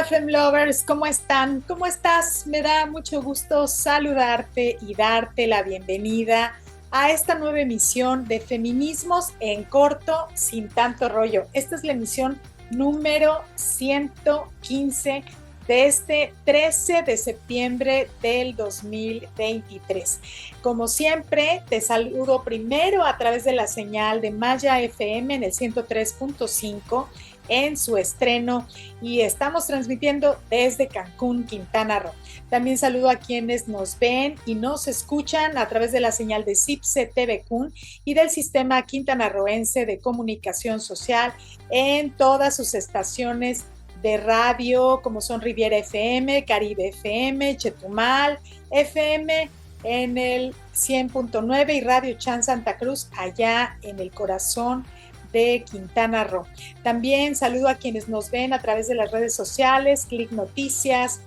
Femlovers, ¿cómo están? ¿Cómo estás? Me da mucho gusto saludarte y darte la bienvenida a esta nueva emisión de Feminismos en Corto, sin tanto rollo. Esta es la emisión número 115 de este 13 de septiembre del 2023. Como siempre, te saludo primero a través de la señal de Maya FM en el 103.5 en su estreno y estamos transmitiendo desde Cancún, Quintana Roo. También saludo a quienes nos ven y nos escuchan a través de la señal de CIPSE TV CUN y del Sistema Quintanarroense de Comunicación Social en todas sus estaciones de radio, como son Riviera FM, Caribe FM, Chetumal FM en el 100.9 y Radio Chan Santa Cruz allá en el corazón de Quintana Roo. También saludo a quienes nos ven a través de las redes sociales, Click Noticias,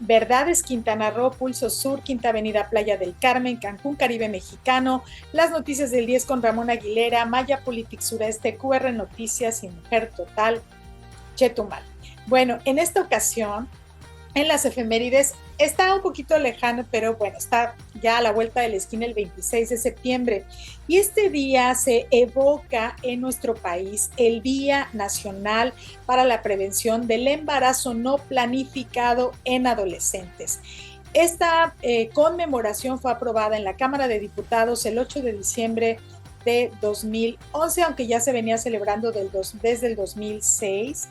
Verdades Quintana Roo, Pulso Sur, Quinta Avenida Playa del Carmen, Cancún, Caribe Mexicano, Las Noticias del 10 con Ramón Aguilera, Maya Politics Sureste, QR Noticias y Mujer Total, Chetumal. Bueno, en esta ocasión, en las efemérides, está un poquito lejano, pero bueno, está ya a la vuelta de la esquina el 26 de septiembre. Y este día se evoca en nuestro país el Día Nacional para la Prevención del Embarazo No Planificado en Adolescentes. Esta conmemoración fue aprobada en la Cámara de Diputados el 8 de diciembre de 2011, aunque ya se venía celebrando desde el 2006.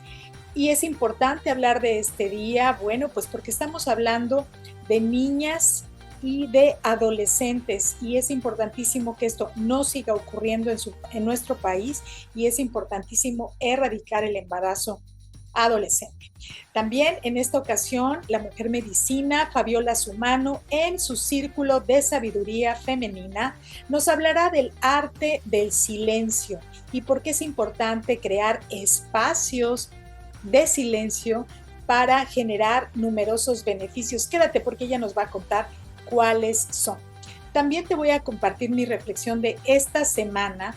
Y es importante hablar de este día, bueno, pues porque estamos hablando de niñas y de adolescentes y es importantísimo que esto no siga ocurriendo en nuestro país y es importantísimo erradicar el embarazo adolescente. También en esta ocasión, la mujer medicina Fabiola Sumano, en su círculo de sabiduría femenina, nos hablará del arte del silencio y por qué es importante crear espacios de silencio para generar numerosos beneficios. Quédate porque ella nos va a contar cuáles son. También te voy a compartir mi reflexión de esta semana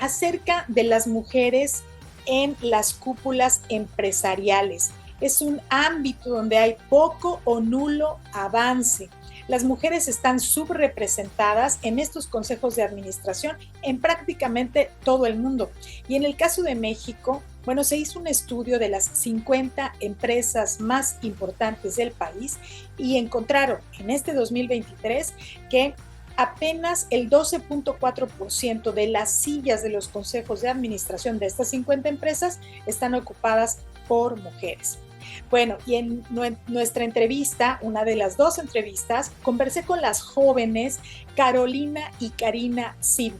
acerca de las mujeres en las cúpulas empresariales. Es un ámbito donde hay poco o nulo avance. Las mujeres están subrepresentadas en estos consejos de administración en prácticamente todo el mundo. Y en el caso de México, bueno, se hizo un estudio de las 50 empresas más importantes del país y encontraron en este 2023 que apenas el 12.4% de las sillas de los consejos de administración de estas 50 empresas están ocupadas por mujeres. Bueno, y en nuestra entrevista, una de las dos entrevistas, conversé con las jóvenes Carolina y Karina Sib.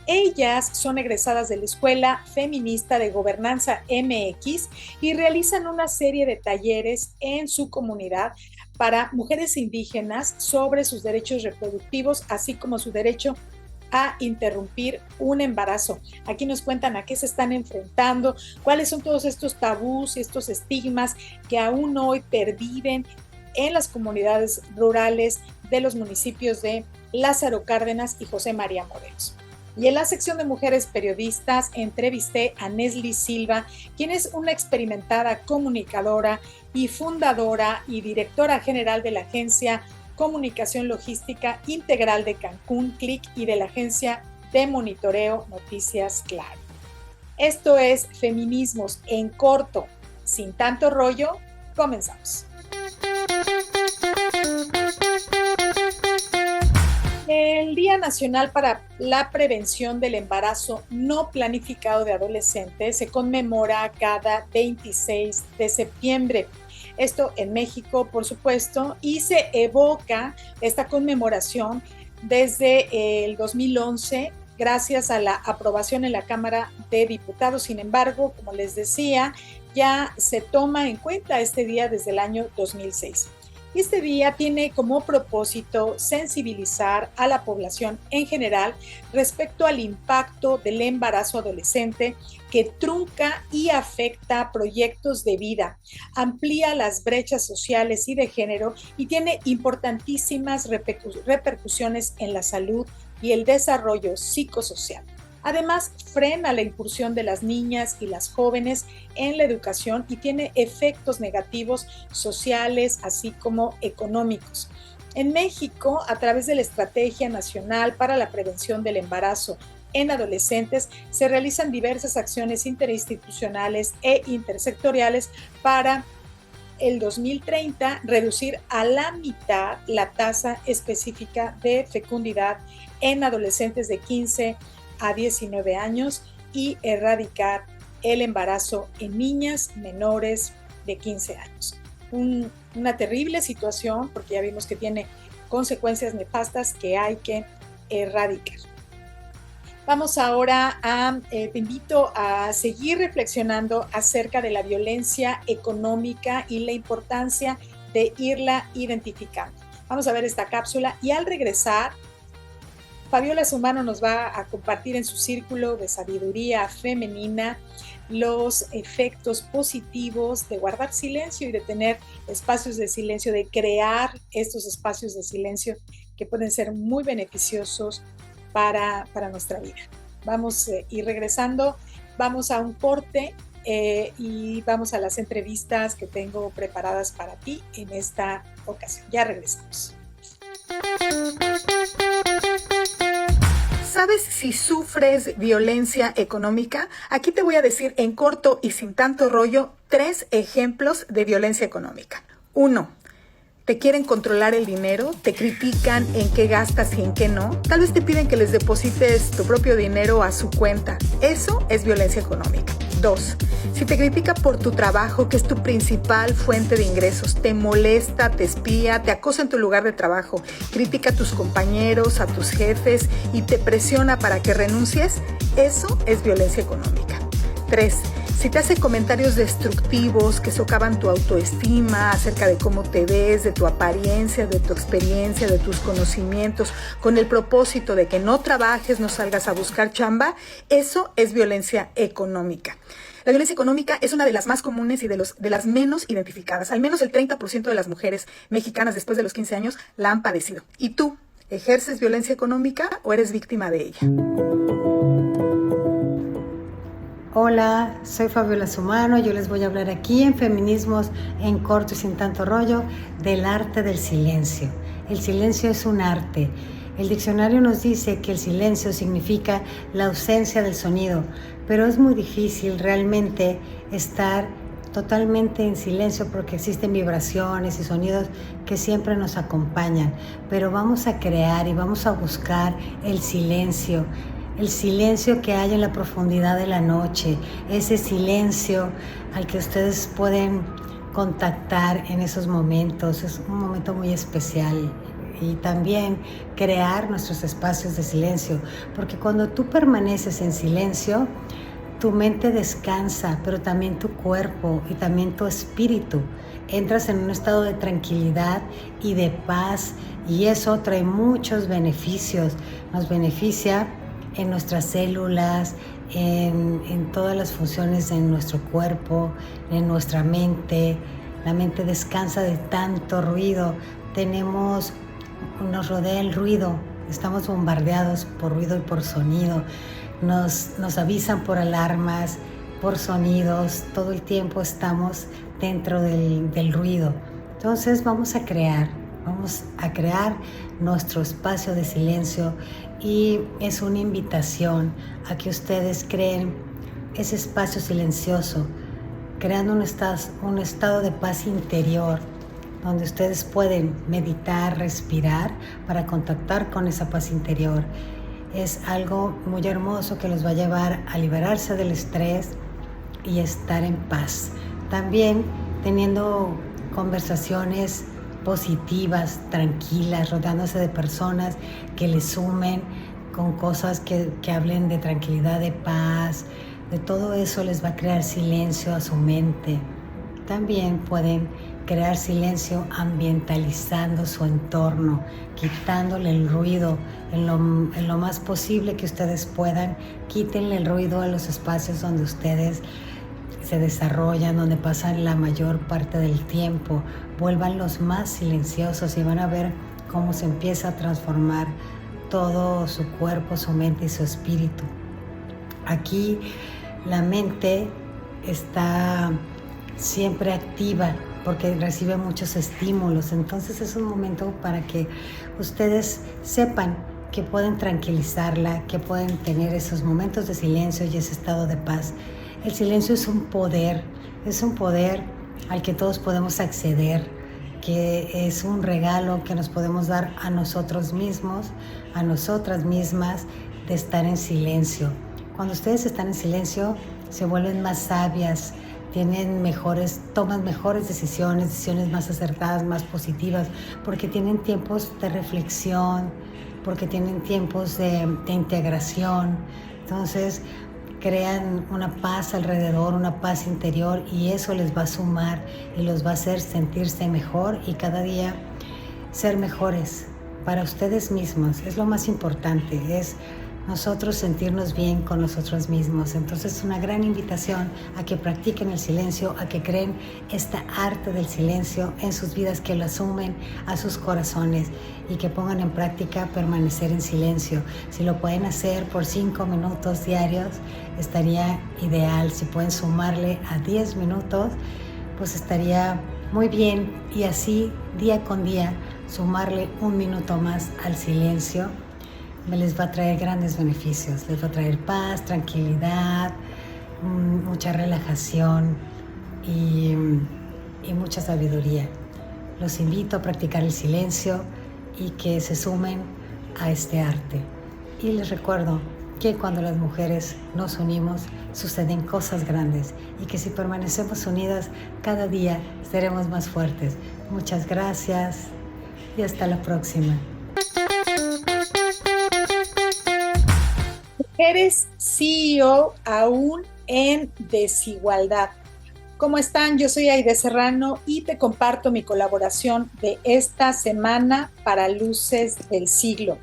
Ellas son egresadas de la Escuela Feminista de Gobernanza MX y realizan una serie de talleres en su comunidad para mujeres indígenas sobre sus derechos reproductivos, así como su derecho a interrumpir un embarazo. Aquí nos cuentan a qué se están enfrentando, cuáles son todos estos tabús y estos estigmas que aún hoy perviven en las comunidades rurales de los municipios de Lázaro Cárdenas y José María Morelos. Y en la sección de mujeres periodistas entrevisté a Nesli Silva, quien es una experimentada comunicadora y fundadora y directora general de la agencia Comunicación Logística Integral de Cancún, CLIC, y de la agencia de monitoreo Noticias Claro. Esto es Feminismos en Corto, sin tanto rollo. Comenzamos. El Día Nacional para la Prevención del Embarazo No Planificado de Adolescentes se conmemora cada 26 de septiembre. Esto en México, por supuesto, y se evoca esta conmemoración desde el 2011 gracias a la aprobación en la Cámara de Diputados. Sin embargo, como les decía, ya se toma en cuenta este día desde el año 2006. Este día tiene como propósito sensibilizar a la población en general respecto al impacto del embarazo adolescente que trunca y afecta proyectos de vida, amplía las brechas sociales y de género y tiene importantísimas repercusiones en la salud y el desarrollo psicosocial. Además, frena la incursión de las niñas y las jóvenes en la educación y tiene efectos negativos sociales, así como económicos. En México, a través de la Estrategia Nacional para la Prevención del Embarazo en Adolescentes, se realizan diversas acciones interinstitucionales e intersectoriales para el 2030 reducir a la mitad la tasa específica de fecundidad en adolescentes de 15 a 19 años y erradicar el embarazo en niñas menores de 15 años. Una terrible situación porque ya vimos que tiene consecuencias nefastas que hay que erradicar. Vamos ahora te invito a seguir reflexionando acerca de la violencia económica y la importancia de irla identificando. Vamos a ver esta cápsula y al regresar, Fabiola Sumano nos va a compartir en su círculo de sabiduría femenina los efectos positivos de guardar silencio y de tener espacios de silencio, de crear estos espacios de silencio que pueden ser muy beneficiosos para nuestra vida. Vamos y regresando, vamos a un corte y vamos a las entrevistas que tengo preparadas para ti en esta ocasión. Ya regresamos. ¿Sabes si sufres violencia económica? Aquí te voy a decir en corto y sin tanto rollo 3 ejemplos de violencia económica. 1. Te quieren controlar el dinero, te critican en qué gastas y en qué no. Tal vez te piden que les deposites tu propio dinero a su cuenta. Eso es violencia económica. 2. Si te critica por tu trabajo, que es tu principal fuente de ingresos, te molesta, te espía, te acosa en tu lugar de trabajo, critica a tus compañeros, a tus jefes y te presiona para que renuncies, eso es violencia económica. 3. Si te hace comentarios destructivos que socavan tu autoestima acerca de cómo te ves, de tu apariencia, de tu experiencia, de tus conocimientos, con el propósito de que no trabajes, no salgas a buscar chamba, eso es violencia económica. La violencia económica es una de las más comunes y de las menos identificadas. Al menos el 30% de las mujeres mexicanas después de los 15 años la han padecido. ¿Y tú, ejerces violencia económica o eres víctima de ella? Hola, soy Fabiola Sumano. Yo les voy a hablar aquí en Feminismos en corto y sin tanto rollo del arte del silencio. El silencio es un arte. El diccionario nos dice que el silencio significa la ausencia del sonido, pero es muy difícil realmente estar totalmente en silencio porque existen vibraciones y sonidos que siempre nos acompañan. Pero vamos a crear y vamos a buscar el silencio que hay en la profundidad de la noche, ese silencio al que ustedes pueden contactar en esos momentos. Es un momento muy especial. Y también crear nuestros espacios de silencio, porque cuando tú permaneces en silencio, tu mente descansa, pero también tu cuerpo y también tu espíritu. Entras en un estado de tranquilidad y de paz, y eso trae muchos beneficios. Nos beneficia en nuestras células, en todas las funciones de nuestro cuerpo, en nuestra mente. La mente descansa de tanto ruido. Nos rodea el ruido, estamos bombardeados por ruido y por sonido. Nos avisan por alarmas, por sonidos, todo el tiempo estamos dentro del ruido. Entonces vamos a crear nuestro espacio de silencio, y es una invitación a que ustedes creen ese espacio silencioso, creando un estado de paz interior, donde ustedes pueden meditar, respirar para contactar con esa paz interior. Es algo muy hermoso que los va a llevar a liberarse del estrés y estar en paz. También teniendo conversaciones positivas, tranquilas, rodeándose de personas que les sumen con cosas que hablen de tranquilidad, de paz. De todo eso les va a crear silencio a su mente. También pueden crear silencio ambientalizando su entorno, quitándole el ruido en lo más posible que ustedes puedan. Quítenle el ruido a los espacios donde ustedes se desarrollan, donde pasan la mayor parte del tiempo. Vuélvanlos más silenciosos y van a ver cómo se empieza a transformar todo su cuerpo, su mente y su espíritu. Aquí la mente está siempre activa porque recibe muchos estímulos. Entonces es un momento para que ustedes sepan que pueden tranquilizarla, que pueden tener esos momentos de silencio y ese estado de paz. El silencio es un poder al que todos podemos acceder, que es un regalo que nos podemos dar a nosotros mismos, a nosotras mismas, de estar en silencio. Cuando ustedes están en silencio, se vuelven más sabias, toman mejores decisiones más acertadas, más positivas, porque tienen tiempos de reflexión, porque tienen tiempos de integración. Entonces crean una paz alrededor, una paz interior, y eso les va a sumar y los va a hacer sentirse mejor y cada día ser mejores para ustedes mismos. Es lo más importante, es nosotros sentirnos bien con nosotros mismos. Entonces es una gran invitación a que practiquen el silencio, a que creen esta arte del silencio en sus vidas, que lo asumen a sus corazones y que pongan en práctica permanecer en silencio. Si lo pueden hacer por 5 minutos diarios, estaría ideal. Si pueden sumarle a 10 minutos, pues estaría muy bien, y así día con día sumarle 1 minuto más al silencio les va a traer grandes beneficios. Les va a traer paz, tranquilidad, mucha relajación y mucha sabiduría. Los invito a practicar el silencio y que se sumen a este arte. Y les recuerdo que cuando las mujeres nos unimos suceden cosas grandes, y que si permanecemos unidas cada día seremos más fuertes. Muchas gracias y hasta la próxima. Mujeres CEO aún en desigualdad. ¿Cómo están? Yo soy Aide Serrano y te comparto mi colaboración de esta semana para Luces del Siglo.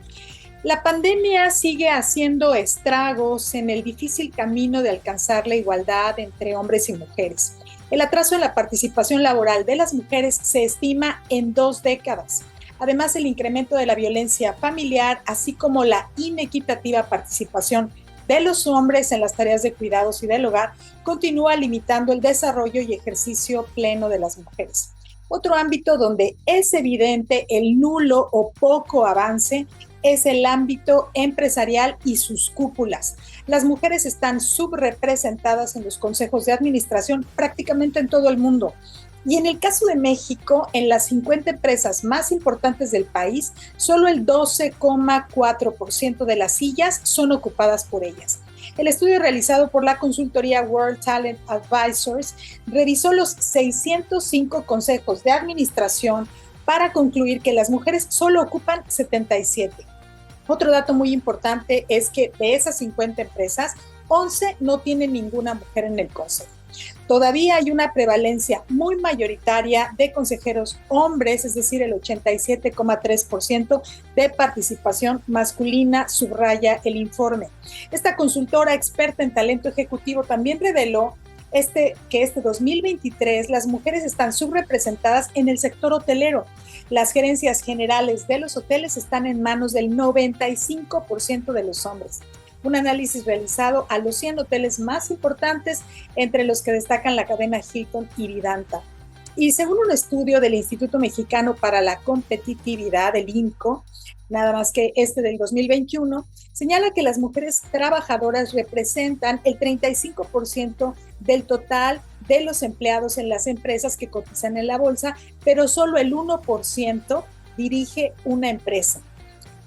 La pandemia sigue haciendo estragos en el difícil camino de alcanzar la igualdad entre hombres y mujeres. El atraso en la participación laboral de las mujeres se estima en 2 décadas. Además, el incremento de la violencia familiar, así como la inequitativa participación de los hombres en las tareas de cuidados y del hogar, continúa limitando el desarrollo y ejercicio pleno de las mujeres. Otro ámbito donde es evidente el nulo o poco avance es el ámbito empresarial y sus cúpulas. Las mujeres están subrepresentadas en los consejos de administración prácticamente en todo el mundo. Y en el caso de México, en las 50 empresas más importantes del país, solo el 12,4% de las sillas son ocupadas por ellas. El estudio realizado por la consultoría World Talent Advisors revisó los 605 consejos de administración para concluir que las mujeres solo ocupan 77. Otro dato muy importante es que de esas 50 empresas, 11 no tienen ninguna mujer en el consejo. Todavía hay una prevalencia muy mayoritaria de consejeros hombres, es decir, el 87,3% de participación masculina, subraya el informe. Esta consultora experta en talento ejecutivo también reveló que este 2023 las mujeres están subrepresentadas en el sector hotelero. Las gerencias generales de los hoteles están en manos del 95% de los hombres. Un análisis realizado a los 100 hoteles más importantes, entre los que destacan la cadena Hilton y Vidanta. Y según un estudio del Instituto Mexicano para la Competitividad, el INCO, nada más que del 2021, señala que las mujeres trabajadoras representan el 35% del total de los empleados en las empresas que cotizan en la bolsa, pero solo el 1% dirige una empresa.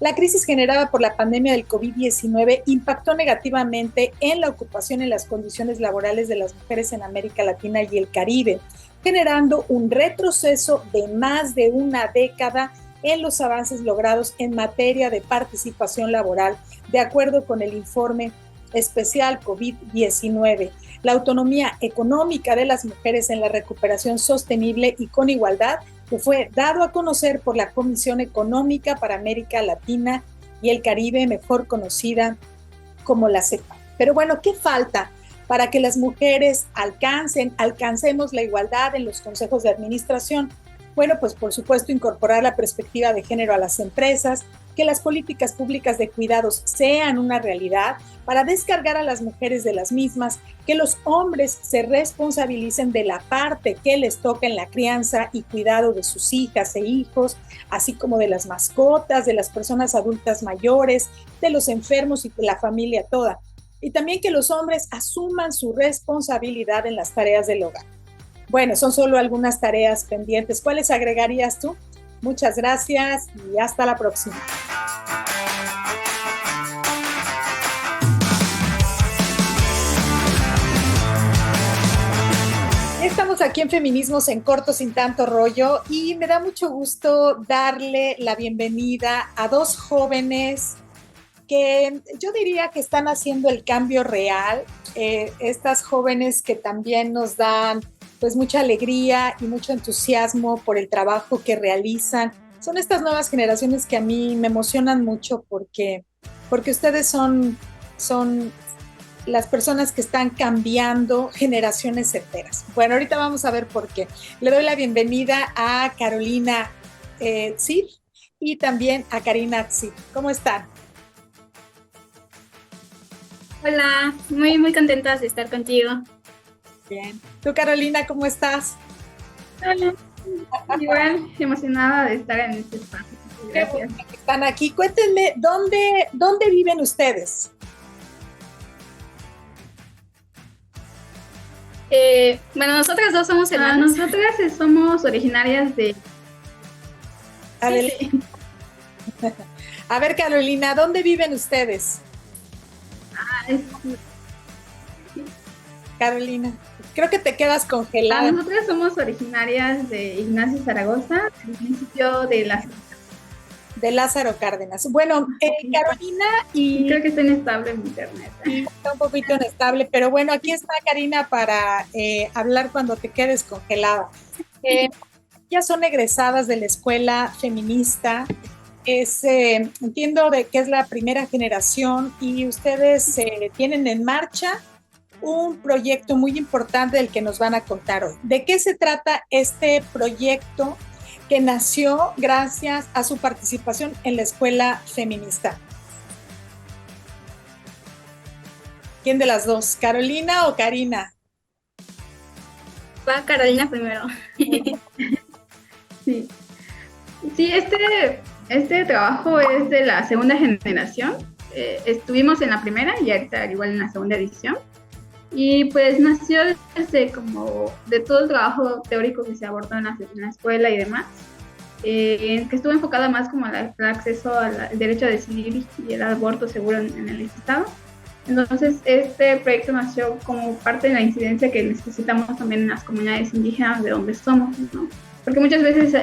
La crisis generada por la pandemia del COVID-19 impactó negativamente en la ocupación y las condiciones laborales de las mujeres en América Latina y el Caribe, generando un retroceso de más de una década en los avances logrados en materia de participación laboral, de acuerdo con el informe especial COVID-19. La autonomía económica de las mujeres en la recuperación sostenible y con igualdad, que fue dado a conocer por la Comisión Económica para América Latina y el Caribe, mejor conocida como la CEPAL. Pero bueno, ¿qué falta para que las mujeres alcancemos la igualdad en los consejos de administración? Bueno, pues por supuesto incorporar la perspectiva de género a las empresas, que las políticas públicas de cuidados sean una realidad para descargar a las mujeres de las mismas, que los hombres se responsabilicen de la parte que les toca en la crianza y cuidado de sus hijas e hijos, así como de las mascotas, de las personas adultas mayores, de los enfermos y de la familia toda. Y también que los hombres asuman su responsabilidad en las tareas del hogar. Bueno, son solo algunas tareas pendientes. ¿Cuáles agregarías tú? Muchas gracias y hasta la próxima. Estamos aquí en Feminismos en Corto Sin Tanto Rollo y me da mucho gusto darle la bienvenida a dos jóvenes que yo diría que están haciendo el cambio real. Estas jóvenes que también nos dan pues mucha alegría y mucho entusiasmo por el trabajo que realizan. Son estas nuevas generaciones que a mí me emocionan mucho porque ustedes son las personas que están cambiando generaciones enteras. Bueno, ahorita vamos a ver por qué. Le doy la bienvenida a Carolina Tzir y también a Karina Tzir. ¿Cómo están? Hola, muy contentas de estar contigo. Bien. ¿Tú, Carolina, cómo estás? Hola, igual emocionada de estar en este espacio. Gracias. Qué bueno que están aquí. Cuéntenme, ¿dónde viven ustedes? Bueno, nosotras dos somos hermanas. Nosotras somos originarias de... Sí. A ver, Carolina, ¿dónde viven ustedes? Carolina, creo que te quedas congelada. Nosotras somos originarias de Ignacio Zaragoza, el municipio de Lázaro Cárdenas. Bueno, Carolina y... Creo que está inestable en internet. Está un poquito inestable, pero bueno, aquí está Karina para hablar cuando te quedes congelada. Ellas son egresadas de la escuela feminista. Entiendo que es la primera generación y ustedes tienen en marcha un proyecto muy importante del que nos van a contar hoy. ¿De qué se trata este proyecto que nació gracias a su participación en la escuela feminista? ¿Quién de las dos? ¿Carolina o Karina? Va Carolina primero. Sí, este trabajo es de la segunda generación. Estuvimos en la primera y ahorita igual en la segunda edición. Y pues nació desde como de todo el trabajo teórico que se abordó en la escuela y demás, que estuvo enfocada más como al acceso al derecho a decidir y el aborto seguro en el Estado. Entonces este proyecto nació como parte de la incidencia que necesitamos también en las comunidades indígenas de donde somos, ¿no? Porque muchas veces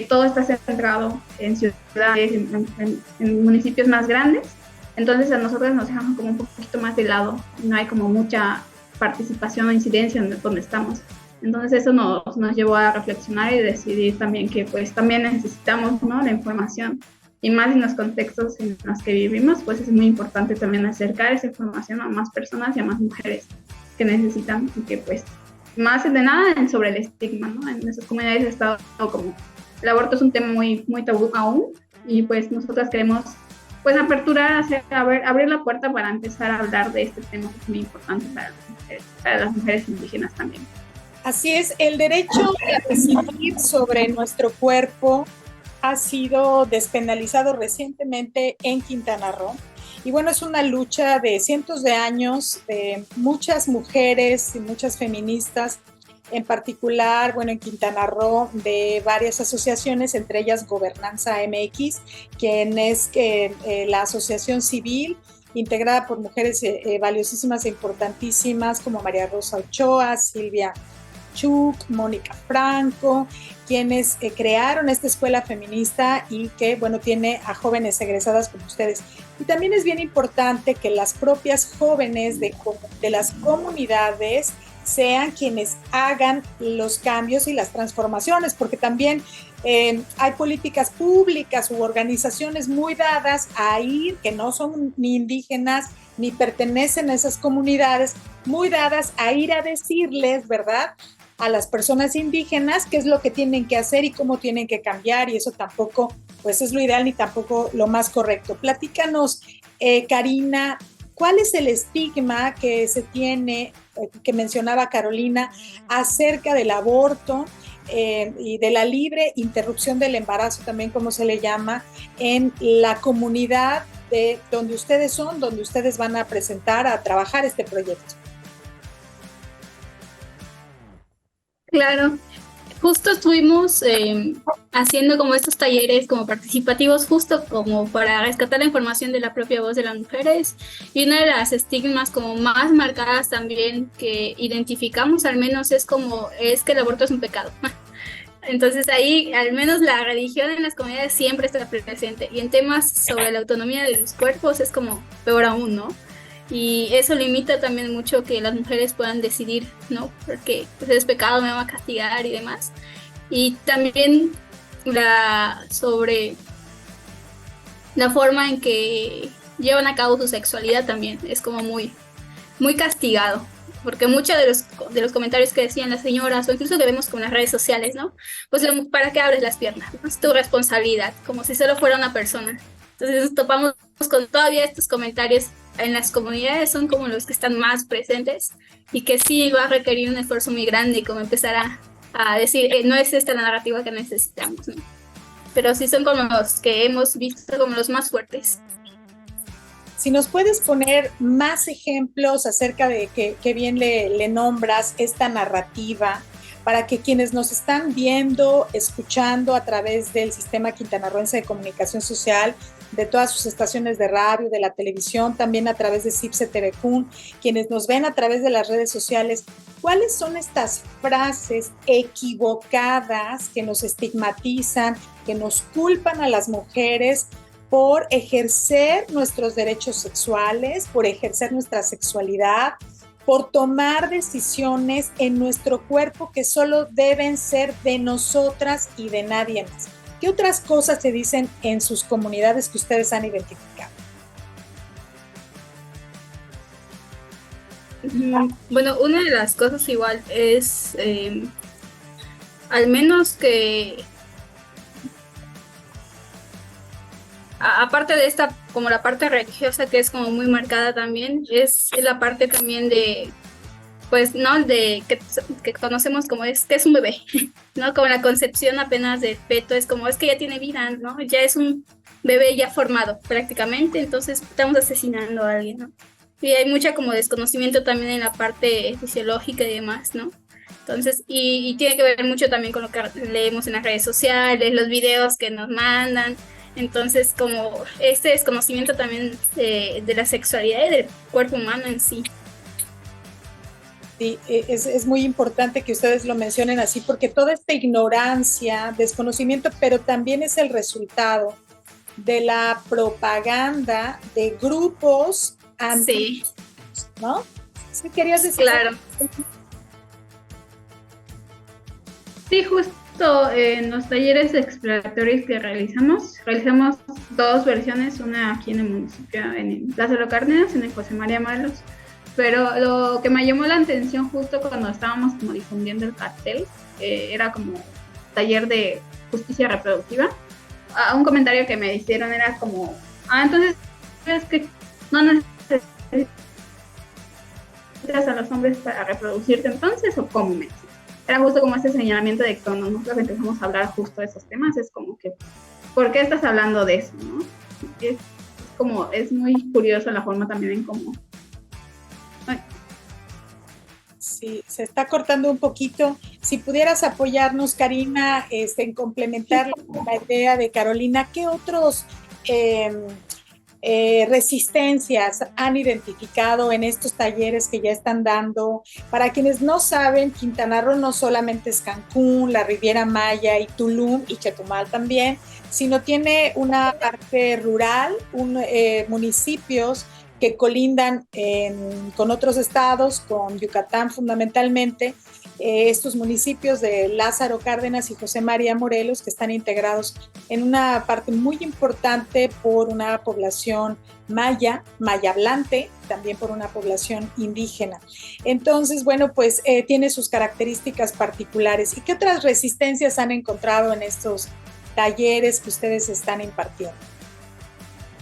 todo está centrado en ciudades, en municipios más grandes, entonces a nosotros nos dejan como un poquito más de lado, no hay como mucha participación o incidencia en donde estamos. Entonces eso nos llevó a reflexionar y decidir también que pues también necesitamos, ¿no?, la información, y más en los contextos en los que vivimos, pues es muy importante también acercar esa información a más personas y a más mujeres que necesitan, y que pues más de nada sobre el estigma, ¿no? En esas comunidades ha estado como el aborto es un tema muy tabú aún, y pues nosotras queremos pues aperturar, abrir la puerta para empezar a hablar de este tema que es muy importante para las mujeres indígenas también. Así es, el derecho a decidir sobre nuestro cuerpo ha sido despenalizado recientemente en Quintana Roo. Y bueno, es una lucha de cientos de años de muchas mujeres y muchas feministas, en particular, bueno, en Quintana Roo, de varias asociaciones, entre ellas Gobernanza MX, quien es la asociación civil integrada por mujeres valiosísimas e importantísimas como María Rosa Ochoa, Silvia Chuk, Mónica Franco, quienes crearon esta escuela feminista y que, bueno, tiene a jóvenes egresadas como ustedes. Y también es bien importante que las propias jóvenes de las comunidades sean quienes hagan los cambios y las transformaciones, porque también hay políticas públicas u organizaciones muy dadas a ir, que no son ni indígenas ni pertenecen a esas comunidades, muy dadas a ir a decirles, ¿verdad?, a las personas indígenas qué es lo que tienen que hacer y cómo tienen que cambiar, y eso tampoco pues es lo ideal ni tampoco lo más correcto. Platícanos, Karina, ¿cuál es el estigma que se tiene, que mencionaba Carolina, acerca del aborto y de la libre interrupción del embarazo, también como se le llama, en la comunidad de donde ustedes son, donde ustedes van a presentar, a trabajar este proyecto? Claro, justo estuvimos haciendo como estos talleres como participativos, justo como para rescatar la información de la propia voz de las mujeres, y una de las estigmas como más marcadas también que identificamos al menos es que el aborto es un pecado. Entonces ahí al menos la religión en las comunidades siempre está presente, y en temas sobre la autonomía de los cuerpos es como peor aún, ¿no? Y eso limita también mucho que las mujeres puedan decidir, ¿no? Porque pues, es pecado, me va a castigar y demás. Y también sobre la forma en que llevan a cabo su sexualidad también es como muy, muy castigado. Porque muchos de los comentarios que decían las señoras, o incluso que vemos con las redes sociales, ¿no? Pues, ¿para qué abres las piernas? Es tu responsabilidad, como si solo fuera una persona. Entonces nos topamos con todavía estos comentarios en las comunidades, son como los que están más presentes, y que sí va a requerir un esfuerzo muy grande, como empezar a decir, no es esta la narrativa que necesitamos, ¿no? Pero sí son como los que hemos visto como los más fuertes. Si nos puedes poner más ejemplos acerca de que bien le nombras esta narrativa, para que quienes nos están viendo, escuchando a través del Sistema Quintanarroense de Comunicación Social, de todas sus estaciones de radio, de la televisión, también a través de CIPSE Telecún, quienes nos ven a través de las redes sociales, ¿cuáles son estas frases equivocadas que nos estigmatizan, que nos culpan a las mujeres por ejercer nuestros derechos sexuales, por ejercer nuestra sexualidad, por tomar decisiones en nuestro cuerpo que solo deben ser de nosotras y de nadie más? ¿Qué otras cosas se dicen en sus comunidades que ustedes han identificado? Bueno, una de las cosas igual es, al menos que, aparte de esta, como la parte religiosa que es como muy marcada también, es la parte también de, pues, ¿no? De que conocemos como que es un bebé, ¿no? Como la concepción apenas de feto, es como, es que ya tiene vida, ¿no? Ya es un bebé ya formado prácticamente, entonces estamos asesinando a alguien, ¿no? Y hay mucha como desconocimiento también en la parte fisiológica y demás, ¿no? Entonces, y tiene que ver mucho también con lo que leemos en las redes sociales, los videos que nos mandan. Entonces, como este desconocimiento también de la sexualidad y del cuerpo humano en sí. Sí, es muy importante que ustedes lo mencionen así, porque toda esta ignorancia, desconocimiento, pero también es el resultado de la propaganda de grupos anti, sí. ¿no? ¿Sí querías decir? Claro. Sí, justo en los talleres exploratorios que realizamos dos versiones, una aquí en el municipio, en Lázaro Cárdenas, en el José María Morelos. Pero lo que me llamó la atención justo cuando estábamos como difundiendo el cartel, era como taller de justicia reproductiva. Un comentario que me hicieron era como, entonces es que no necesitas a los hombres para reproducirte entonces, o cómo me. Era justo como ese señalamiento de que cuando nosotros empezamos a hablar justo de esos temas, es como que, ¿por qué estás hablando de eso, no? Es muy curioso la forma también en cómo. Sí, se está cortando un poquito. Si pudieras apoyarnos, Karina, en complementar la idea de Carolina, ¿qué otros resistencias han identificado en estos talleres que ya están dando? Para quienes no saben, Quintana Roo no solamente es Cancún, la Riviera Maya y Tulum y Chetumal también, sino tiene una parte rural, municipios que colindan con otros estados, con Yucatán fundamentalmente, estos municipios de Lázaro Cárdenas y José María Morelos, que están integrados en una parte muy importante por una población maya hablante, también por una población indígena. Entonces, bueno, pues tiene sus características particulares. ¿Y qué otras resistencias han encontrado en estos talleres que ustedes están impartiendo.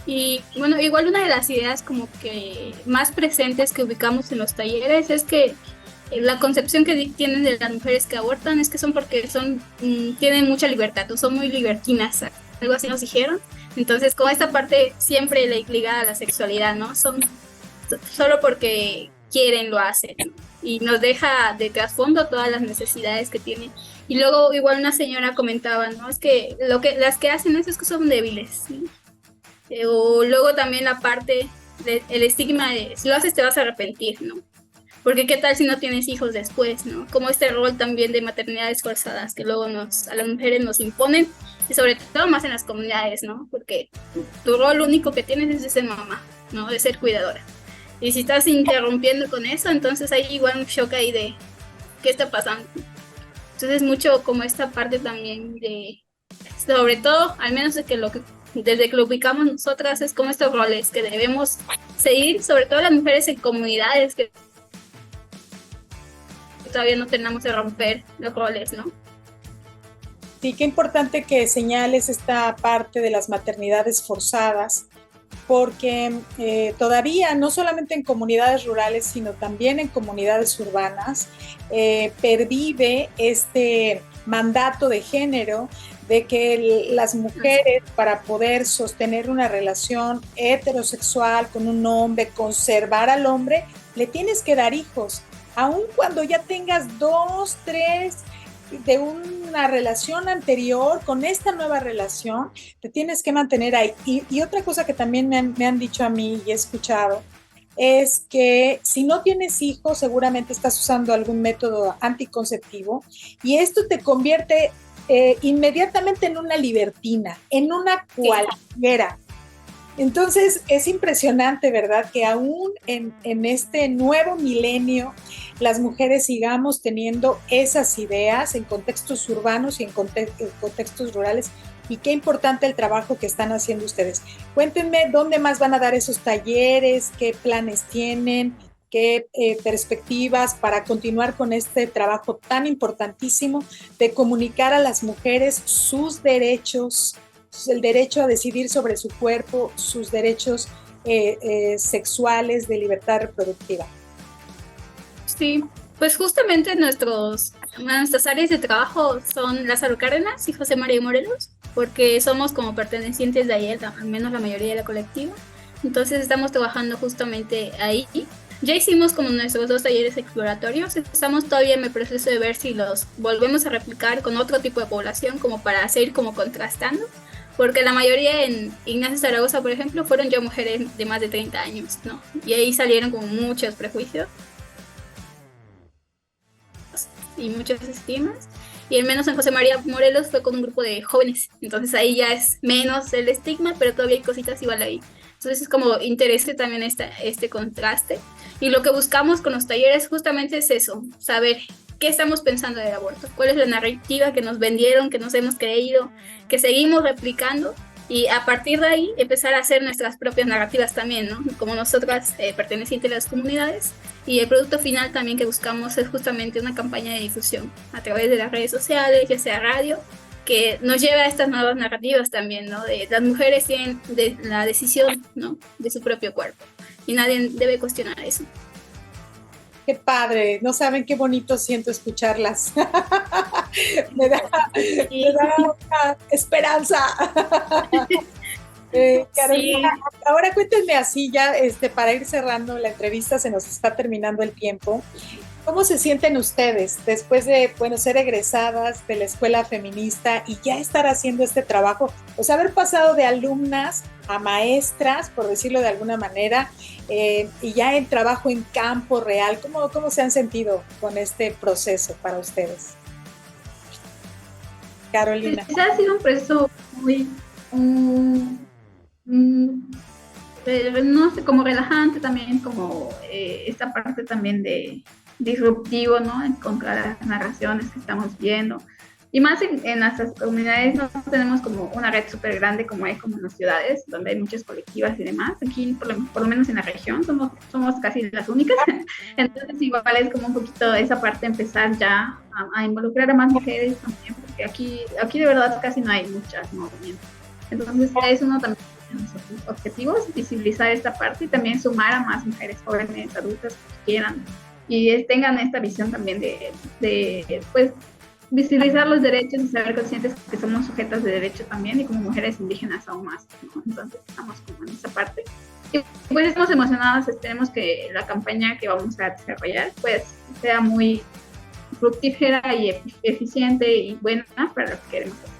Y bueno, igual una de las ideas como que más presentes que ubicamos en los talleres es que la concepción que tienen de las mujeres que abortan es que son porque tienen mucha libertad o son muy libertinas, algo así nos dijeron. Entonces, con esta parte siempre ligada a la sexualidad, ¿no? Son solo porque quieren lo hacen, ¿no? Y nos deja de trasfondo todas las necesidades que tienen. Y luego igual una señora comentaba, ¿no? Es que las que hacen eso es que son débiles, ¿sí? O luego también la parte del estigma de si lo haces te vas a arrepentir, ¿no? Porque qué tal si no tienes hijos después, ¿no? Como este rol también de maternidades forzadas que luego a las mujeres nos imponen, y sobre todo más en las comunidades, ¿no? Porque tu rol único que tienes es de ser mamá, ¿no? De ser cuidadora. Y si estás interrumpiendo con eso, entonces hay igual un shock ahí de ¿qué está pasando? Entonces mucho como esta parte también de, sobre todo, al menos desde que lo ubicamos nosotras, es como estos roles que debemos seguir, sobre todo las mujeres en comunidades que todavía no tenemos que romper los roles, ¿no? Sí, qué importante que señales esta parte de las maternidades forzadas, porque todavía, no solamente en comunidades rurales, sino también en comunidades urbanas, pervive este mandato de género de que las mujeres, para poder sostener una relación heterosexual con un hombre, conservar al hombre, le tienes que dar hijos. Aun cuando ya tengas 2, 3 de una relación anterior, con esta nueva relación, te tienes que mantener ahí. Y otra cosa que también me han dicho a mí y he escuchado, es que si no tienes hijos, seguramente estás usando algún método anticonceptivo y esto te convierte inmediatamente en una libertina, en una cualquiera. Entonces es impresionante, ¿verdad? Que aún en este nuevo milenio las mujeres sigamos teniendo esas ideas en contextos urbanos y en contextos rurales. Y qué importante el trabajo que están haciendo ustedes. Cuéntenme dónde más van a dar esos talleres, qué planes tienen, qué perspectivas para continuar con este trabajo tan importantísimo de comunicar a las mujeres sus derechos, el derecho a decidir sobre su cuerpo, sus derechos sexuales de libertad reproductiva. Sí, pues justamente nuestras áreas de trabajo son Lázaro Cárdenas y José María Morelos, porque somos como pertenecientes de ahí, al menos la mayoría de la colectiva. Entonces estamos trabajando justamente ahí. Ya hicimos como nuestros 2 talleres exploratorios, estamos todavía en el proceso de ver si los volvemos a replicar con otro tipo de población, como para seguir como contrastando, porque la mayoría en Ignacio Zaragoza, por ejemplo, fueron ya mujeres de más de 30 años, ¿no? Y ahí salieron como muchos prejuicios y muchos estigmas, y al menos en José María Morelos fue con un grupo de jóvenes, entonces ahí ya es menos el estigma, pero todavía hay cositas igual ahí. Entonces es como interesante también este contraste, y lo que buscamos con los talleres justamente es eso, saber qué estamos pensando del aborto, cuál es la narrativa que nos vendieron, que nos hemos creído, que seguimos replicando, y a partir de ahí empezar a hacer nuestras propias narrativas también, ¿no? Como nosotras pertenecientes a las comunidades, y el producto final también que buscamos es justamente una campaña de difusión a través de las redes sociales, ya sea radio, que nos lleve a estas nuevas narrativas también, ¿no? De las mujeres tienen la decisión, ¿no? De su propio cuerpo, y nadie debe cuestionar eso. Qué padre, no saben qué bonito siento escucharlas. me da una esperanza. Carolina, sí. Ahora cuéntenme así ya, para ir cerrando la entrevista, se nos está terminando el tiempo. ¿Cómo se sienten ustedes después de, ser egresadas de la escuela feminista y ya estar haciendo este trabajo? Pues haber pasado de alumnas a maestras, por decirlo de alguna manera, y ya en trabajo en campo real. ¿Cómo se han sentido con este proceso para ustedes? Carolina. Pues ha sido un proceso muy, no sé, como relajante también, como esta parte también de disruptivo, ¿no? En contra de las narraciones que estamos viendo. Y más en nuestras comunidades no tenemos como una red súper grande como hay como en las ciudades, donde hay muchas colectivas y demás. Aquí, por lo menos en la región, somos casi las únicas. Entonces igual es como un poquito esa parte, empezar ya a involucrar a más mujeres también, porque aquí de verdad casi no hay muchas movimientos. Entonces es uno también de nuestros objetivos, visibilizar esta parte y también sumar a más mujeres jóvenes, adultas que quieran y tengan esta visión también de pues visibilizar los derechos y ser conscientes que somos sujetas de derecho también y como mujeres indígenas aún más, ¿no? Entonces estamos como en esa parte. Y pues estamos emocionadas, esperemos que la campaña que vamos a desarrollar pues sea muy fructífera y eficiente y buena para lo que queremos hacer.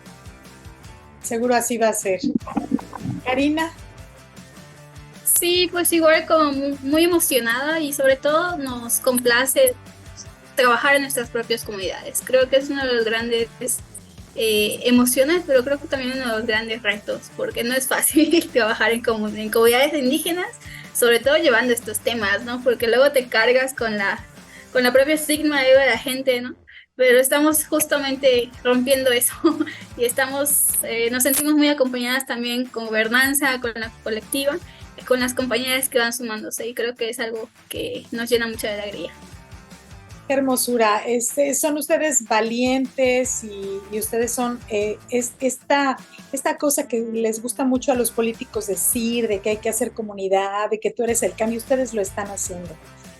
Seguro así va a ser. Karina. Sí, pues igual como muy emocionada y sobre todo nos complace trabajar en nuestras propias comunidades. Creo que es uno de los grandes emociones, pero creo que también uno de los grandes retos, porque no es fácil trabajar en comunidades indígenas, sobre todo llevando estos temas, ¿no? Porque luego te cargas con la propia estigma de la gente, ¿no? Pero estamos justamente rompiendo eso y nos sentimos muy acompañadas también con gobernanza, con la colectiva, con las compañeras que van sumándose y creo que es algo que nos llena mucho de alegría. Qué hermosura, son ustedes valientes y ustedes son esta cosa que les gusta mucho a los políticos decir, de que hay que hacer comunidad, de que tú eres el cambio, ustedes lo están haciendo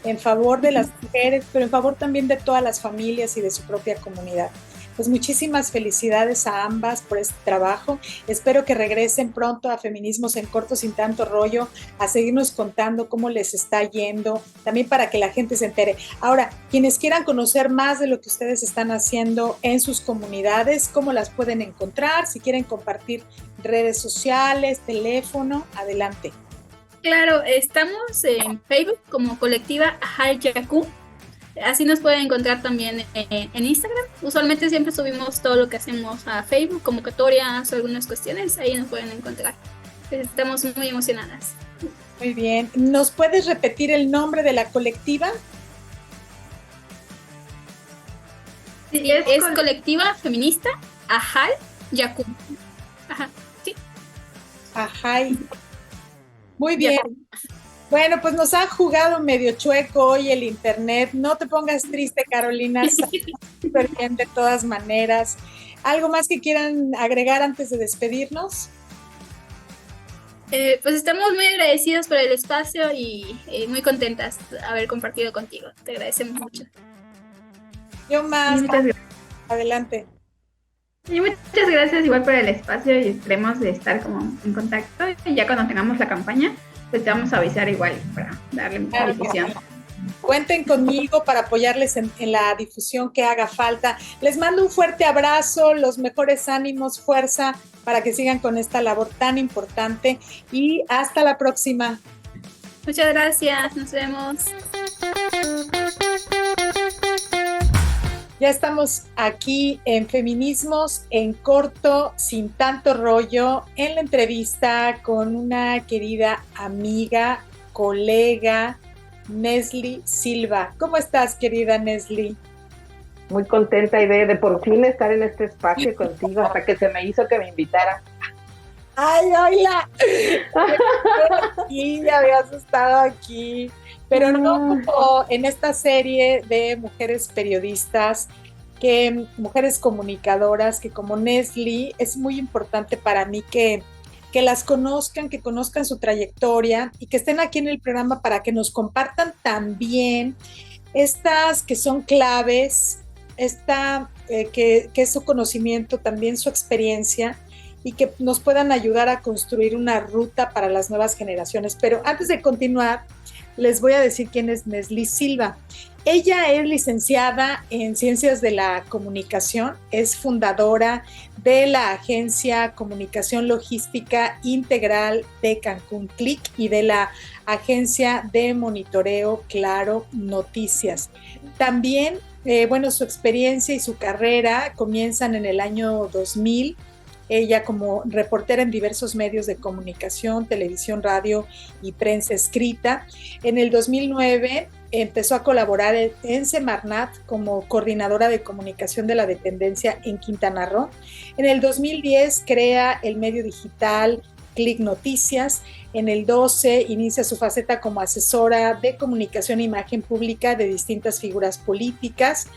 en favor de las mujeres, pero en favor también de todas las familias y de su propia comunidad. Pues muchísimas felicidades a ambas por este trabajo. Espero que regresen pronto a Feminismos en Corto Sin Tanto Rollo, a seguirnos contando cómo les está yendo, también para que la gente se entere. Ahora, quienes quieran conocer más de lo que ustedes están haciendo en sus comunidades, ¿cómo las pueden encontrar? Si quieren compartir redes sociales, teléfono, adelante. Claro, estamos en Facebook como colectiva Ajal Yaku. Así nos pueden encontrar también en Instagram. Usualmente siempre subimos todo lo que hacemos a Facebook, convocatorias o algunas cuestiones. Ahí nos pueden encontrar. Estamos muy emocionadas. Muy bien. ¿Nos puedes repetir el nombre de la colectiva? Sí, es colectiva feminista Ajal Yaku. Ajá, sí. Ajay. Muy bien. Bueno, pues nos ha jugado medio chueco hoy el internet. No te pongas triste, Carolina. Súper bien de todas maneras. ¿Algo más que quieran agregar antes de despedirnos? Pues estamos muy agradecidos por el espacio y muy contentas de haber compartido contigo. Te agradecemos mucho. Yo más. Adelante. Y muchas gracias igual por el espacio y esperemos de estar como en contacto y ya cuando tengamos la campaña pues te vamos a avisar igual para darle mucha difusión. Cuenten conmigo para apoyarles en la difusión que haga falta. Les mando un fuerte abrazo, los mejores ánimos, fuerza para que sigan con esta labor tan importante y hasta la próxima. Muchas gracias, nos vemos. Ya estamos aquí en Feminismos en Corto, Sin Tanto Rollo, en la entrevista con una querida amiga, colega, Nesli Silva. ¿Cómo estás, querida Nesli? Muy contenta y de por fin estar en este espacio contigo, hasta que se me hizo que me invitara. ¡Ay, hola! Sí, ya habías estado aquí. Pero no como en esta serie de mujeres periodistas, mujeres comunicadoras, que como Nesli es muy importante para mí que las conozcan, que conozcan su trayectoria y que estén aquí en el programa para que nos compartan también estas que son claves, que es su conocimiento, también su experiencia y que nos puedan ayudar a construir una ruta para las nuevas generaciones. Pero antes de continuar, les voy a decir quién es Nesli Silva. Ella es licenciada en Ciencias de la Comunicación, es fundadora de la agencia Comunicación Logística Integral de Cancún Click y de la agencia de monitoreo Claro Noticias. También, su experiencia y su carrera comienzan en el año 2000. Ella como reportera en diversos medios de comunicación, televisión, radio y prensa escrita. En el 2009 empezó a colaborar en Semarnat como coordinadora de comunicación de la dependencia en Quintana Roo. En el 2010 crea el medio digital Click Noticias. En el 12 inicia su faceta como asesora de comunicación e imagen pública de distintas figuras políticas.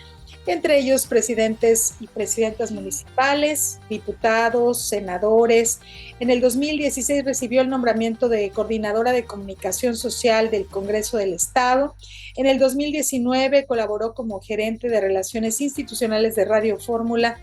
entre ellos presidentes y presidentas municipales, diputados, senadores. En el 2016 recibió el nombramiento de coordinadora de comunicación social del Congreso del Estado. En el 2019 colaboró como gerente de relaciones institucionales de Radio Fórmula.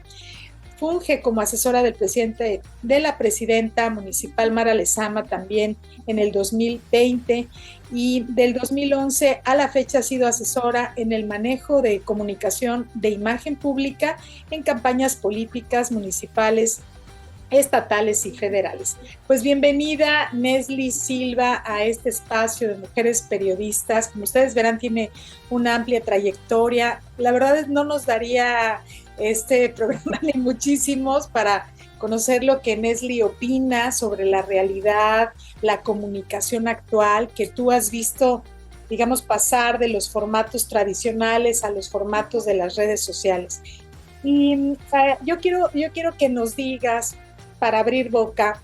Funge como asesora del presidente, de la presidenta municipal Mara Lezama también en el 2020, y del 2011 a la fecha ha sido asesora en el manejo de comunicación de imagen pública en campañas políticas municipales, estatales y federales. Pues bienvenida Nesli Silva a este espacio de mujeres periodistas. Como ustedes verán, tiene una amplia trayectoria. La verdad es no nos daría este programa ni muchísimos para conocer lo que Nesli opina sobre la realidad, la comunicación actual, que tú has visto, digamos, pasar de los formatos tradicionales a los formatos de las redes sociales. Y yo quiero que nos digas, para abrir boca,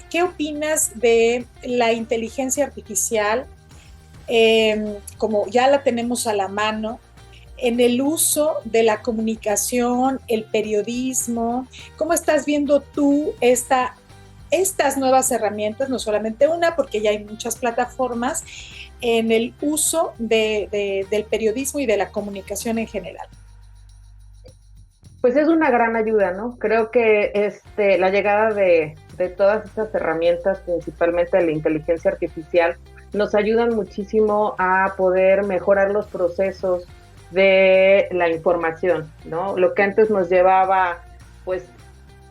¿qué opinas de la inteligencia artificial, como ya la tenemos a la mano, en el uso de la comunicación, el periodismo? ¿Cómo estás viendo tú estas nuevas herramientas, no solamente una, porque ya hay muchas plataformas, en el uso del periodismo y de la comunicación en general? Pues es una gran ayuda, ¿no? Creo que la llegada de todas estas herramientas, principalmente de la inteligencia artificial, nos ayudan muchísimo a poder mejorar los procesos de la información, ¿no? Lo que antes nos llevaba, pues,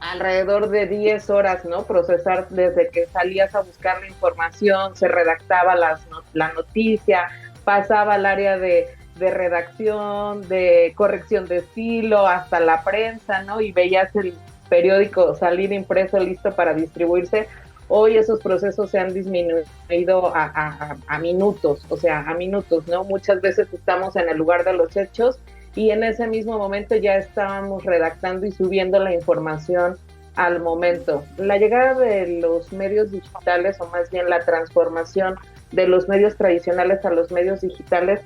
alrededor de 10 horas, ¿no? Procesar desde que salías a buscar la información, se redactaba la noticia, pasaba al área de redacción, de corrección de estilo, hasta la prensa, ¿no? Y veías el periódico salir impreso, listo para distribuirse. Hoy esos procesos se han disminuido a minutos, o sea, a minutos, ¿no? Muchas veces estamos en el lugar de los hechos y en ese mismo momento ya estábamos redactando y subiendo la información al momento. La llegada de los medios digitales, o más bien la transformación de los medios tradicionales a los medios digitales,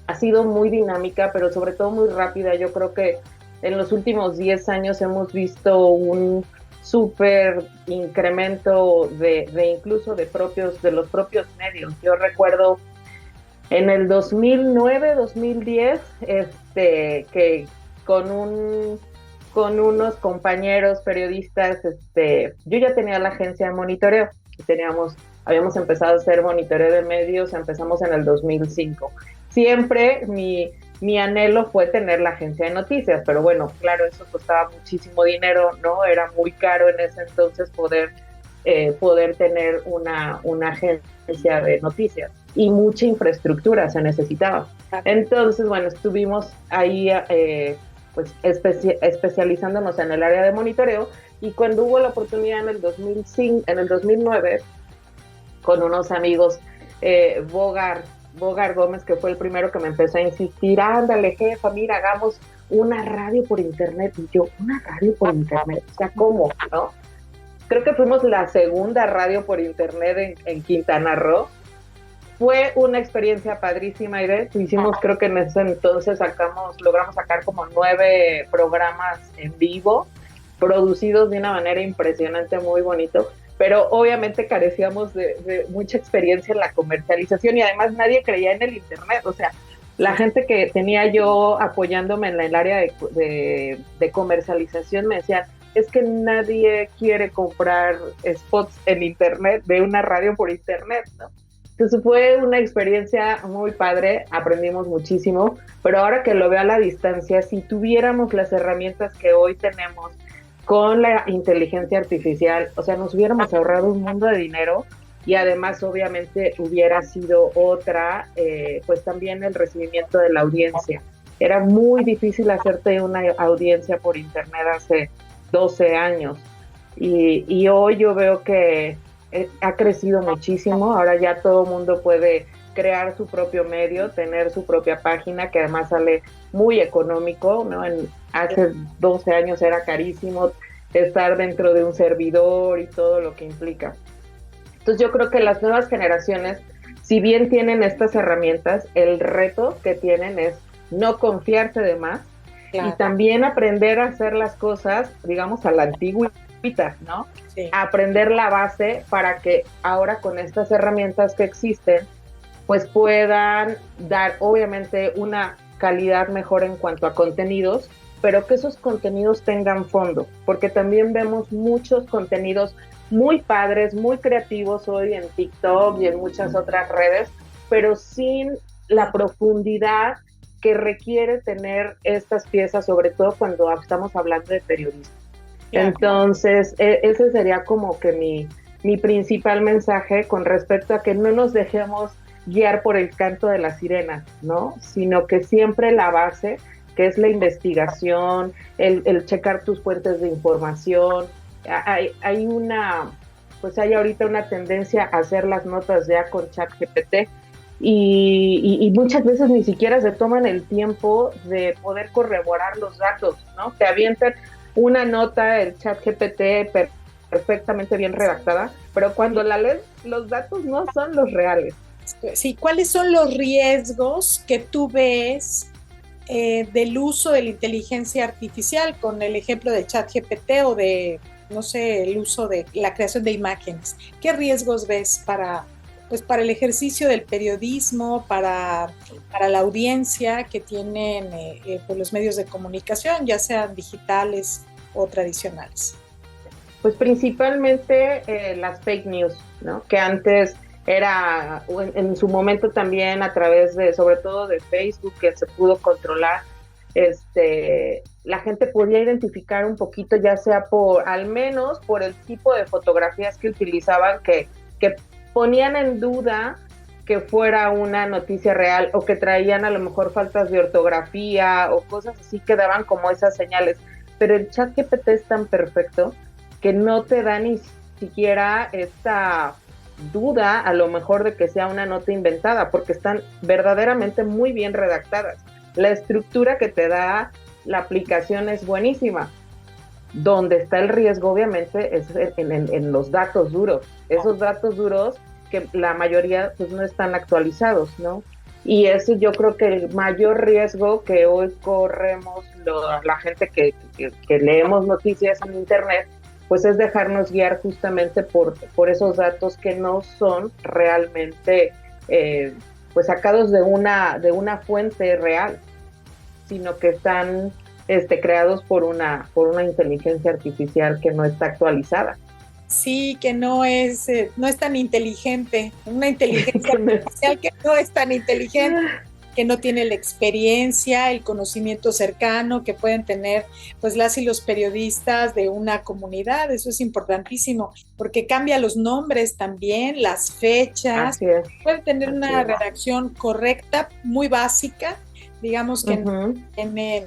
ha sido muy dinámica, pero sobre todo muy rápida. Yo creo que en los últimos 10 años hemos visto un súper incremento de incluso de los propios medios. Yo recuerdo en el 2009, 2010, que con unos compañeros periodistas, yo ya tenía la agencia de monitoreo y habíamos empezado a hacer monitoreo de medios, empezamos en el 2005. Siempre mi anhelo fue tener la agencia de noticias, pero bueno, claro, eso costaba muchísimo dinero, ¿no? Era muy caro en ese entonces poder tener una agencia de noticias, y mucha infraestructura se necesitaba. Entonces, bueno, estuvimos ahí pues especializándonos en el área de monitoreo, y cuando hubo la oportunidad en el 2009, con unos amigos, Bogar Gómez, que fue el primero que me empezó a insistir, ándale, jefa, mira, hagamos una radio por internet. Y yo, ¿una radio por internet? O sea, ¿cómo? ¿No? Creo que fuimos la segunda radio por internet en Quintana Roo. Fue una experiencia padrísima, Aide. Hicimos, creo que en ese entonces logramos sacar como 9 programas en vivo, producidos de una manera impresionante, muy bonito. Pero obviamente carecíamos de mucha experiencia en la comercialización, y además nadie creía en el internet. O sea, la gente que tenía yo apoyándome en el área de comercialización me decían, es que nadie quiere comprar spots en internet, de una radio por internet, ¿no? Entonces fue una experiencia muy padre, aprendimos muchísimo, pero ahora que lo veo a la distancia, si tuviéramos las herramientas que hoy tenemos con la inteligencia artificial, o sea, nos hubiéramos ahorrado un mundo de dinero, y además obviamente hubiera sido otra, pues también el recibimiento de la audiencia. Era muy difícil hacerte una audiencia por internet hace 12 años, y hoy yo veo que ha crecido muchísimo. Ahora ya todo el mundo puede crear su propio medio, tener su propia página, que además sale muy económico, ¿no? Hace 12 años era carísimo estar dentro de un servidor y todo lo que implica. Entonces yo creo que las nuevas generaciones, si bien tienen estas herramientas, el reto que tienen es no confiarse de más, claro. Y también aprender a hacer las cosas, digamos, a la antigüita, ¿no? Sí. Aprender la base para que ahora con estas herramientas que existen, pues puedan dar obviamente una calidad mejor en cuanto a contenidos, pero que esos contenidos tengan fondo, porque también vemos muchos contenidos muy padres, muy creativos hoy en TikTok y en muchas otras redes, pero sin la profundidad que requiere tener estas piezas, sobre todo cuando estamos hablando de periodismo. Claro. Entonces, ese sería como que mi principal mensaje con respecto a que no nos dejemos guiar por el canto de las sirenas, ¿no? Sino que siempre la base, que es la investigación, el checar tus fuentes de información. Hay ahorita una tendencia a hacer las notas ya con ChatGPT y muchas veces ni siquiera se toman el tiempo de poder corroborar los datos, ¿no? Te avientan una nota, el ChatGPT perfectamente bien redactada, pero cuando la lees, los datos no son los reales. Sí, ¿cuáles son los riesgos que tú ves del uso de la inteligencia artificial, con el ejemplo de ChatGPT o de, no sé, el uso de la creación de imágenes? ¿Qué riesgos ves para el ejercicio del periodismo, para la audiencia que tienen pues los medios de comunicación, ya sean digitales o tradicionales? Pues principalmente las fake news, ¿no? Que antes era en su momento también a través de, sobre todo de Facebook, que se pudo controlar, la gente podía identificar un poquito, ya sea al menos por el tipo de fotografías que utilizaban, que ponían en duda que fuera una noticia real, o que traían a lo mejor faltas de ortografía o cosas así, que daban como esas señales. Pero el ChatGPT es tan perfecto que no te da ni siquiera esta duda a lo mejor de que sea una nota inventada, porque están verdaderamente muy bien redactadas. La estructura que te da la aplicación es buenísima. Donde está el riesgo, obviamente, es en los datos duros. Esos datos duros que la mayoría pues no están actualizados, ¿no? Y eso yo creo que el mayor riesgo que hoy corremos la gente que leemos noticias en internet, pues es dejarnos guiar justamente por esos datos que no son realmente pues sacados de una fuente real, sino que están creados por una inteligencia artificial que no está actualizada. Sí, que no es tan inteligente, una inteligencia artificial que no es tan inteligente, que no tiene la experiencia, el conocimiento cercano que pueden tener pues las y los periodistas de una comunidad. Eso es importantísimo, porque cambia los nombres también, las fechas, puede tener una redacción correcta, muy básica, digamos que no tiene